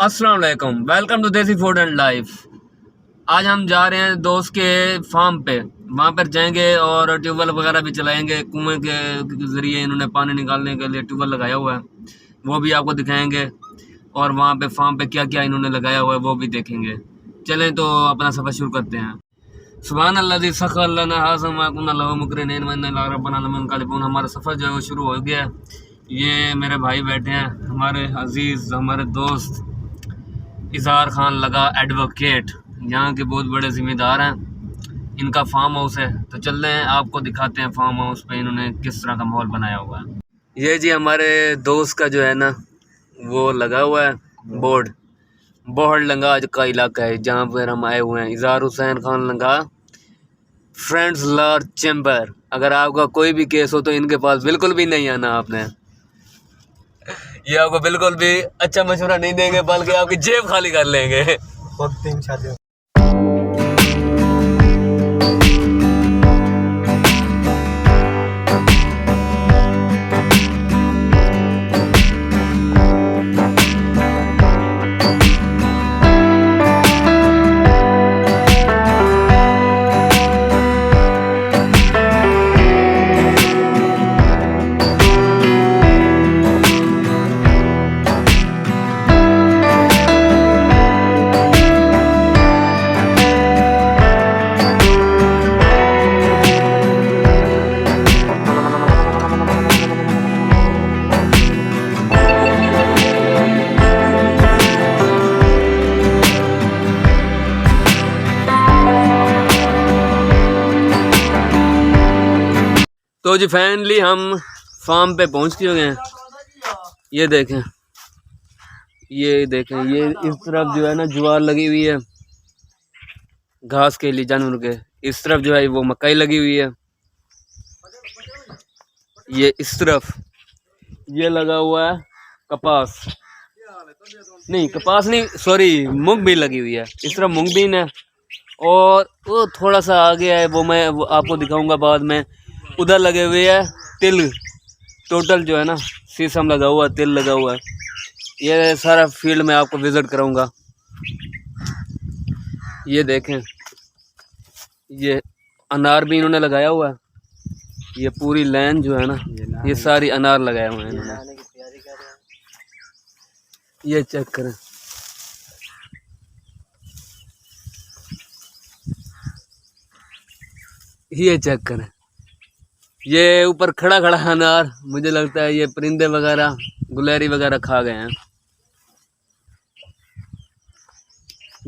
अस्सलाम वालेकुम, welcome to देसी फूड एंड लाइफ। आज हम जा रहे हैं दोस्त के फार्म पे। वहाँ पर जाएंगे और ट्यूबवेल वगैरह भी चलाएंगे। कुएं के ज़रिए इन्होंने पानी निकालने के लिए ट्यूबवेल लगाया हुआ है, वो भी आपको दिखाएंगे। और वहाँ पे फार्म पे क्या क्या इन्होंने लगाया हुआ है वो भी देखेंगे। चलें तो अपना सफ़र शुरू करते हैं। सुभान अल्लाज़ी सख़र लना हाज़ा मा कुन्ना लहू मुक़रिनीन व इन्ना इला रब्बिना लमुनक़लिबून। हमारा सफ़र जो है वो शुरू हो गया है। ये मेरे भाई बैठे हैं, हमारे अजीज़, हमारे दोस्त इज़हार खान लगा एडवोकेट, यहाँ के बहुत बड़े ज़िम्मेदार हैं। इनका फार्म हाउस है, तो चल रहे हैं आपको दिखाते हैं फार्म हाउस पे इन्होंने किस तरह का माहौल बनाया हुआ है। ये जी हमारे दोस्त का जो है ना वो लगा हुआ है बोर्ड। बोहड़ लंगा का इलाका है जहाँ पर हम आए हुए हैं। इज़हार हुसैन खान लंगा फ्रेंड्स लॉ चैम्बर। अगर आपका कोई भी केस हो तो इनके पास बिल्कुल भी नहीं आना आपने। ये आपको बिल्कुल भी अच्छा मशवरा नहीं देंगे, बल्कि आपकी जेब खाली कर लेंगे। तो जी फाइनली हम फार्म पे पहुंच गए हैं। ये देखें, ये इस तरफ जो है ना ज्वार लगी हुई है घास के लिए जानवर के। इस तरफ जो है वो मकई लगी हुई है। ये इस तरफ ये लगा हुआ है कपास, नहीं कपास नहीं, सॉरी, मूंग भी लगी हुई है। इस तरफ मूंग बीन है और वो थोड़ा सा आगे है, वो आपको दिखाऊंगा बाद में। उधर लगे हुए है तिल। टोटल जो है ना शीशम लगा हुआ है, तिल लगा हुआ है। ये सारा फील्ड में आपको विजिट कराऊंगा। ये देखें, ये अनार भी इन्होंने लगाया हुआ है। ये पूरी लाइन जो है ना ये सारी अनार लगाए हुए हैं इन्होंने। ये चेक करें, ये चेक करें। ये ऊपर खड़ा खड़ा अनार, मुझे लगता है ये परिंदे वगैरह गुलेरी वगैरह खा गए हैं।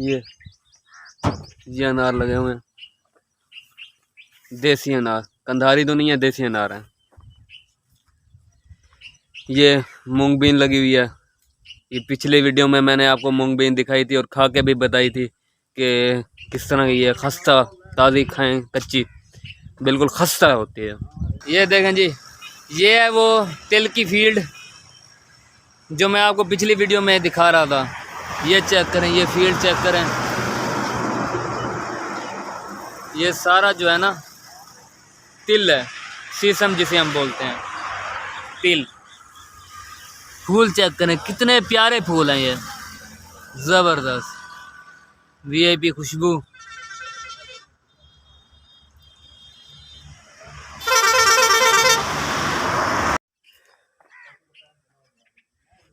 ये अनार लगे हुए हैं, देसी अनार, कंधारी तो नहीं है, देसी अनार है। ये मूंग बीन लगी हुई है। ये पिछले वीडियो में मैंने आपको मूंग बीन दिखाई थी और खा के भी बताई थी कि किस तरह की ये खस्ता, ताज़ी खाएं कच्ची बिल्कुल खस्ता होती है। ये देखें जी, ये है वो तिल की फील्ड जो मैं आपको पिछली वीडियो में दिखा रहा था। ये चेक करें, ये फील्ड चेक करें। ये सारा जो है ना तिल है, शीशम जिसे हम बोलते हैं, तिल। फूल चेक करें, कितने प्यारे फूल हैं ये, ज़बरदस्त वीआईपी खुशबू।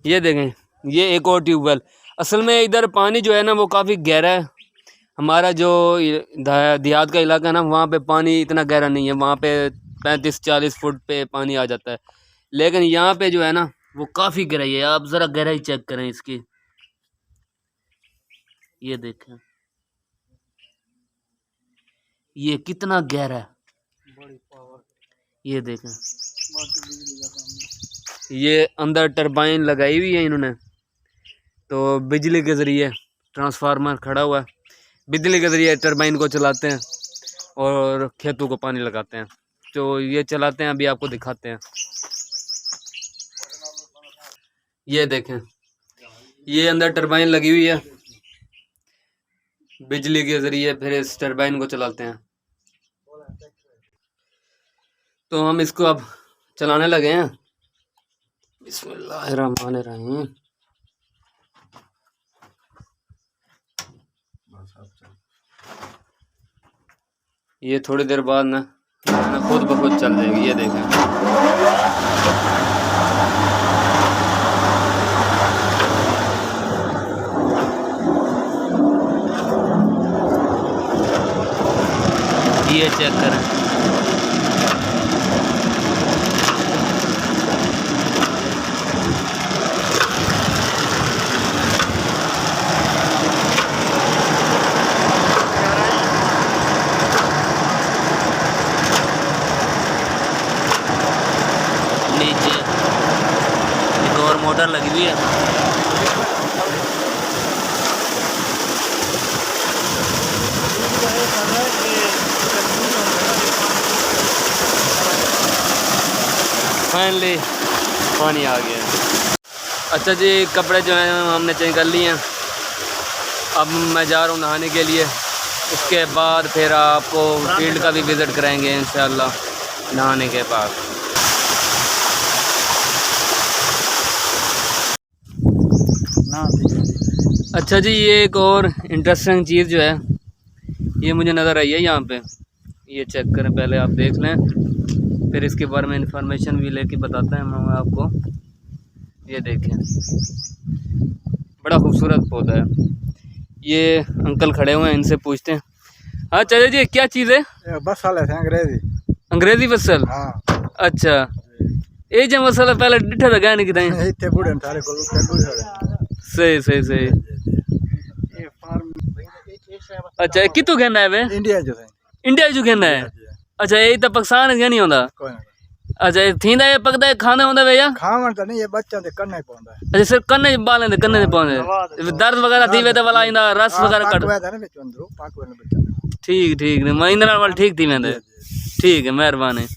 ये देखें, ये एक और ट्यूबवेल। असल में इधर पानी जो है ना वो काफ़ी गहरा है। हमारा जो देहात का इलाका है ना वहाँ पे पानी इतना गहरा नहीं है। वहाँ पे 35-40 फुट पे पानी आ जाता है, लेकिन यहाँ पे जो है ना वो काफ़ी गहराई है। आप ज़रा गहराई चेक करें इसकी, ये देखें ये कितना गहरा है। ये देखें, ये अंदर टरबाइन लगाई हुई है इन्होंने, तो बिजली के ज़रिए ट्रांसफार्मर खड़ा हुआ है, बिजली के ज़रिए टरबाइन को चलाते हैं और खेतों को पानी लगाते हैं। तो ये चलाते हैं, अभी आपको दिखाते हैं। ये देखें, ये अंदर टरबाइन लगी हुई है, बिजली के ज़रिए फिर इस टरबाइन को चलाते हैं। तो हम इसको अब चलाने लगे हैं। बिस्मिल्लाहिर्रहमानिर्रहीम। ये थोड़ी देर बाद ना खुद ब खुद चल जाएगी। ये देखें, ये चेक करें। नीचे एक और मोटर लगी हुई है। फाइनली पानी आ गया। अच्छा जी, कपड़े जो हैं हमने चेंज कर लिए हैं। अब मैं जा रहा हूँ नहाने के लिए। उसके बाद फिर आपको फील्ड का भी विज़िट कराएंगे इंशाल्लाह नहाने के बाद। अच्छा जी, ये एक और इंटरेस्टिंग चीज़ जो है ये मुझे नज़र आई है यहाँ पे। ये चेक करें, पहले आप देख लें, फिर इसके बारे में इंफॉर्मेशन भी लेके बताता है मैं आपको। ये देखें, बड़ा खूबसूरत पौधा है। ये अंकल खड़े हुए हैं, इनसे पूछते हैं। हाँ चाचा जी, क्या चीज़ है? बसल है अंग्रेजी बसल। हाँ। अच्छा, ये जो मसाला पहले डिठा था नहीं कितना सही सही सही। अच्छा, कितों कहना है वे? इंडिया जो कहना है। अच्छा, ये तो पाकिस्तान क्या नहीं होता। अच्छा, थींदा ये पकदा है खाना होंदा वे या खावन तो नहीं, ये बच्चा दे करना ही पड़ता है। अच्छा, सिर्फ कन्ने बाले दे कन्ने पाउंदे दर्द वगैरह थी वे तो वाला इंदा रस वगैरह कट ठीक ठीक ने मैं इंदा वाल ठीक थी वेंदे। ठीक है, मेहरबानी।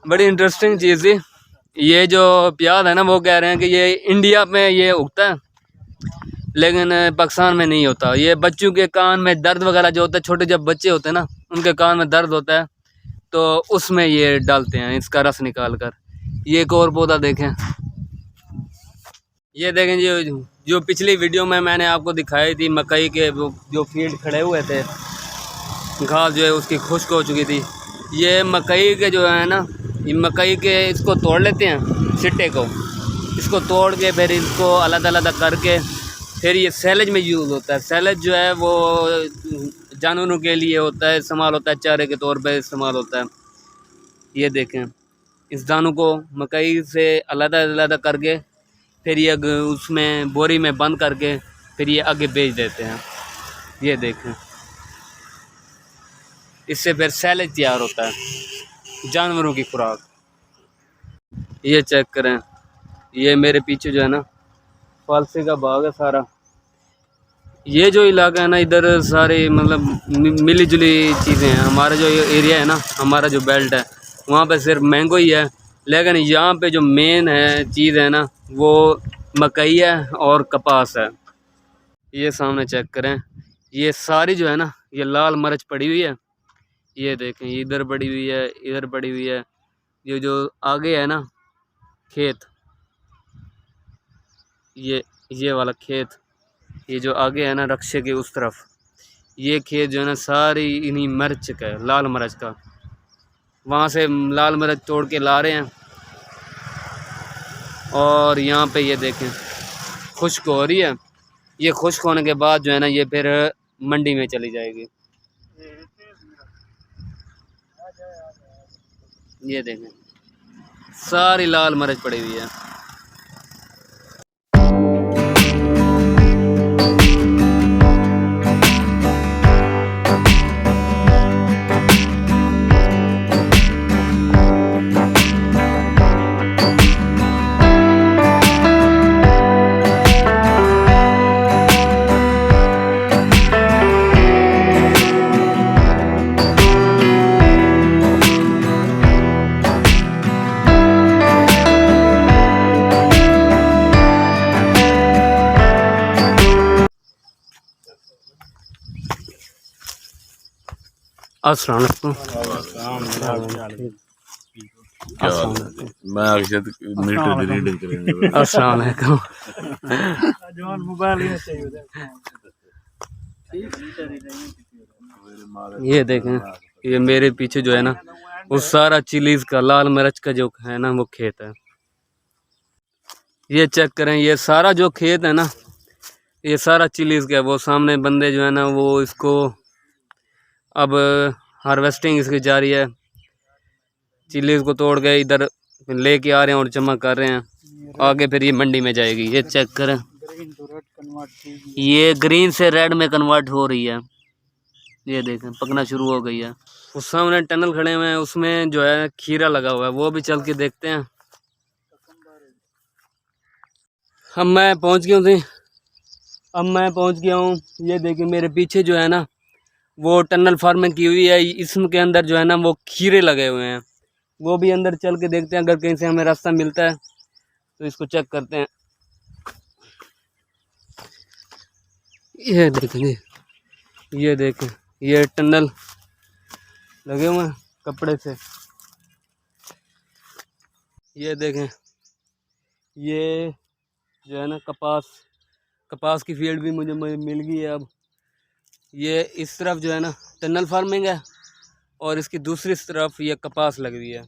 बड़ी इंटरेस्टिंग चीज़ थी। ये जो प्याज है ना, वो कह रहे हैं कि ये इंडिया में ये उगता है लेकिन पाकिस्तान में नहीं होता। ये बच्चों के कान में दर्द वगैरह जो होता है, छोटे जब बच्चे होते हैं ना, उनके कान में दर्द होता है तो उसमें ये डालते हैं इसका रस निकाल कर। ये एक और पौधा देखें, ये देखें जो पिछली वीडियो में मैंने आपको दिखाई थी मकई के जो फील्ड खड़े हुए थे, घास जो है उसकी खुश्क हो चुकी थी। ये मकई के जो है ना, ये मकई के इसको तोड़ लेते हैं, सिट्टे को, इसको तोड़ के फिर इसको अलग अलग करके फिर ये सैलेज में यूज़ होता है। सैलेज जो है वो जानवरों के लिए होता है, इस्तेमाल होता है, चारे के तौर पे इस्तेमाल होता है। ये देखें, इस दानों को मकई से अलग अलग करके फिर ये उसमें बोरी में बंद करके फिर ये आगे बेच देते हैं। ये देखें, इससे फिर सैलेज तैयार होता है, जानवरों की खुराक। ये चेक करें, ये मेरे पीछे जो है ना फालसी का बाग है सारा। ये जो इलाका है ना, इधर सारे मतलब मिली जुली चीज़ें हैं। हमारा जो एरिया है ना, हमारा जो बेल्ट है, वहाँ पे सिर्फ मैंगो ही है, लेकिन यहाँ पे जो मेन है चीज़ है ना, वो मकई है और कपास है। ये सामने चेक करें, ये सारी जो है ना, ये लाल मिर्च पड़ी हुई है। ये देखें, इधर पड़ी हुई है, इधर पड़ी हुई है। ये जो आगे है ना खेत, ये वाला खेत, ये जो आगे है ना रक्षे के उस तरफ, ये खेत जो है ना सारी इन्हीं मिर्च का है, लाल मिर्च का। वहाँ से लाल मिर्च तोड़ के ला रहे हैं और यहाँ पे ये देखें खुश्क हो रही है। ये खुश्क होने के बाद जो है ना ये फिर मंडी में चली जाएगी। ये देखें सारी लाल मिर्च पड़ी हुई है। अस्सलाम वालेकुम। जवान मोबाइल ही चाहिए। ये देखें, ये मेरे पीछे जो है ना वो सारा चिलीज का लाल मिर्च का जो है ना वो खेत है। ये चेक करें, ये सारा जो खेत है ना ये सारा चिलीज का है। वो सामने बंदे जो है ना वो इसको अब हार्वेस्टिंग इसकी जारी है। चिलीज को तोड़ के इधर लेके आ रहे हैं और जमा कर रहे हैं, आगे फिर ये मंडी में जाएगी। ये चेक करें, ये ग्रीन से रेड में कन्वर्ट हो रही है। ये देखें पकना शुरू हो गई है। उस सामने टनल खड़े हुए हैं, उसमें जो है खीरा लगा हुआ है, वो भी चल के देखते हैं। अब मैं पहुंच गया हूँ। ये देखिए मेरे पीछे जो है ना वो टनल फार्मिंग की हुई है, इसके अंदर जो है ना वो खीरे लगे हुए हैं। वो भी अंदर चल के देखते हैं, अगर कहीं से हमें रास्ता मिलता है तो इसको चेक करते हैं। ये देखें जी, ये देखें, ये टनल लगे हुए हैं कपड़े से। ये देखें, ये जो है ना कपास की फील्ड भी मुझे मिल गई है। अब ये इस तरफ जो है ना टनल फार्मिंग है और इसकी दूसरी तरफ ये कपास लगी हुई है।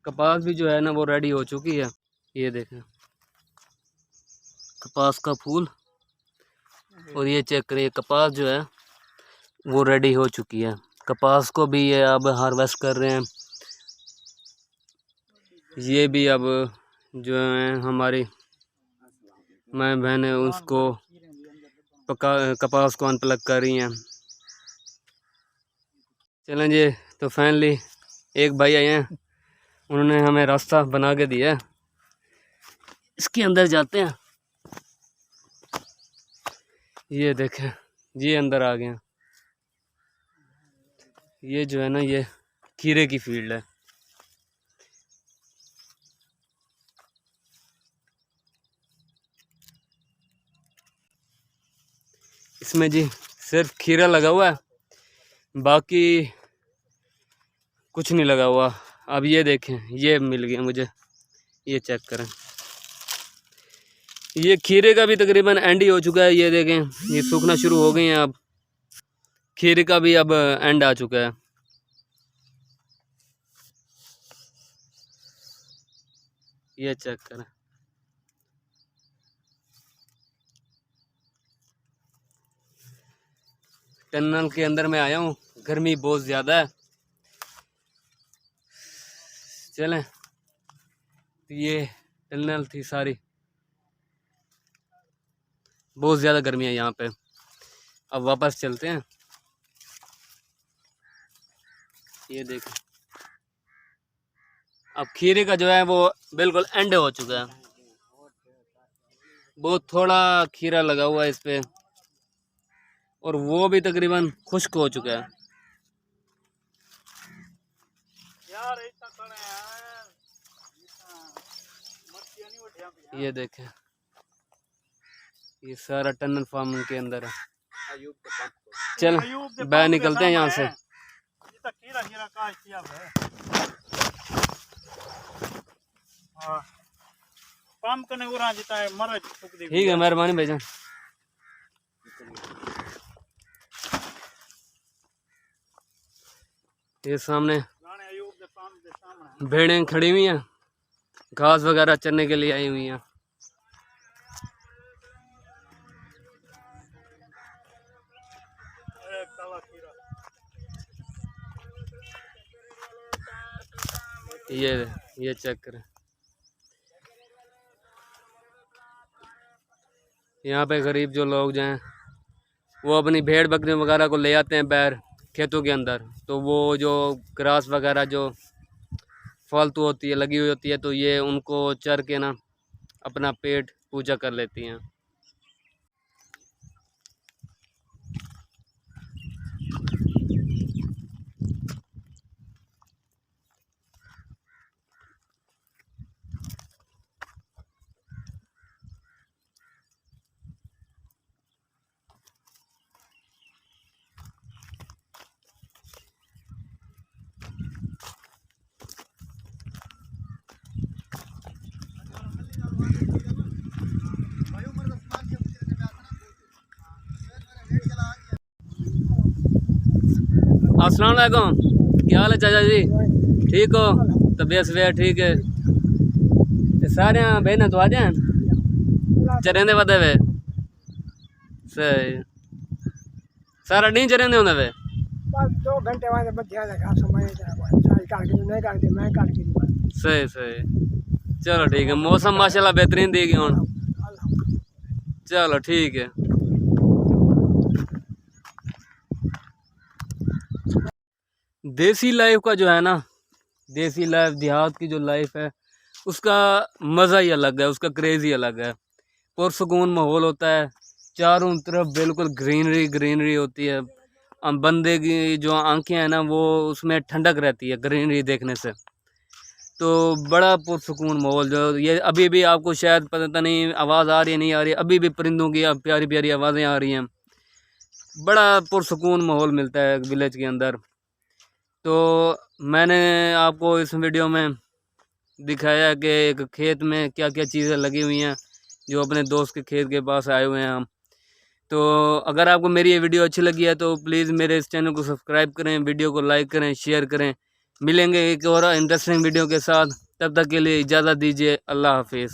कपास भी जो है ना वो रेडी हो चुकी है। ये देखें कपास का फूल, और ये चेक करिए कपास जो है वो रेडी हो चुकी है। कपास को भी ये अब हार्वेस्ट कर रहे हैं। ये भी अब जो है हमारी माँ बहनें उसको कपास को अनप्लग कर रही हैं। चलें जी, तो फाइनली एक भाई आए हैं, उन्होंने हमें रास्ता बना के दिया। इसके अंदर जाते हैं। ये देखें, ये अंदर आ गए। ये जो है ना ये खीरे की फील्ड है। इसमें जी सिर्फ खीरा लगा हुआ है, बाकी कुछ नहीं लगा हुआ। अब ये देखें, ये मिल गया मुझे, ये चेक करें। ये खीरे का भी तकरीबन एंड ही हो चुका है। ये देखें ये सूखना शुरू हो गए हैं। अब खीरे का भी अब एंड आ चुका है। ये चेक करें, टनल के अंदर में आया हूँ, गर्मी बहुत ज़्यादा है। चलें, ये टनल थी सारी, बहुत ज़्यादा गर्मी है यहाँ पे। अब वापस चलते हैं। ये देखें, अब खीरे का जो है वो बिल्कुल एंड हो चुका है। बहुत थोड़ा खीरा लगा हुआ है इस पे, और वो भी तकरीबन खुश्क हो चुका है। ये देखें, ये सारा टनल फार्म के अंदर है। चल बाहर निकलते हैं यहाँ से। ठीक है, मेहरबानी भाईजान। ये सामने भेड़ें खड़ी हुई हैं, घास वगैरह चरने के लिए आई हुई हैं। ये चेक करें, यहाँ पे गरीब जो लोग जो हैं वो अपनी भेड़ बकरी वगैरह को ले आते हैं बाहर खेतों के अंदर, तो वो जो ग्रास वगैरह जो फालतू होती है लगी हुई होती है, तो ये उनको चर के ना अपना पेट पूजा कर लेती हैं। अस्सलाम वालेकुम, क्या हाल है चाचा जी? ठीक हो? तबीयत सवेर ठीक है? ते सारे बहना तो आ जाए चरेंदे वदे वे सही सारा नहीं चरेंदे होंदे वे बस 2 घंटे बाद बच्चे का समय चाय काट के नहीं काट दे मैं काट के सही सही चलो ठीक है मौसम माशाल्लाह बेहतरीन देगी हुन चलो ठीक है देसी लाइफ का जो है ना देसी लाइफ देहात की जो लाइफ है उसका मज़ा ही अलग है उसका क्रेज़ ही अलग है पुरसुकून माहौल होता है चारों तरफ बिल्कुल ग्रीनरी ग्रीनरी होती है बंदे की जो आंखें हैं ना वो उसमें ठंडक रहती है ग्रीनरी देखने से तो बड़ा पुरसुकून माहौल जो ये अभी भी आपको शायद पता नहीं आवाज़ आ रही है नहीं आ रही अभी भी परिंदों की प्यारी प्यारी आवाज़ें आ रही हैं बड़ा पुरसुकून माहौल मिलता है विलेज के अंदर तो मैंने आपको इस वीडियो में दिखाया कि एक खेत में क्या क्या चीज़ें लगी हुई हैं जो अपने दोस्त के खेत के पास आए हुए हैं हम तो अगर आपको मेरी ये वीडियो अच्छी लगी है तो प्लीज़ मेरे इस चैनल को सब्सक्राइब करें वीडियो को लाइक करें शेयर करें मिलेंगे एक और इंटरेस्टिंग वीडियो के साथ तब तक के लिए इजाज़त दीजिए अल्लाह हाफिज़।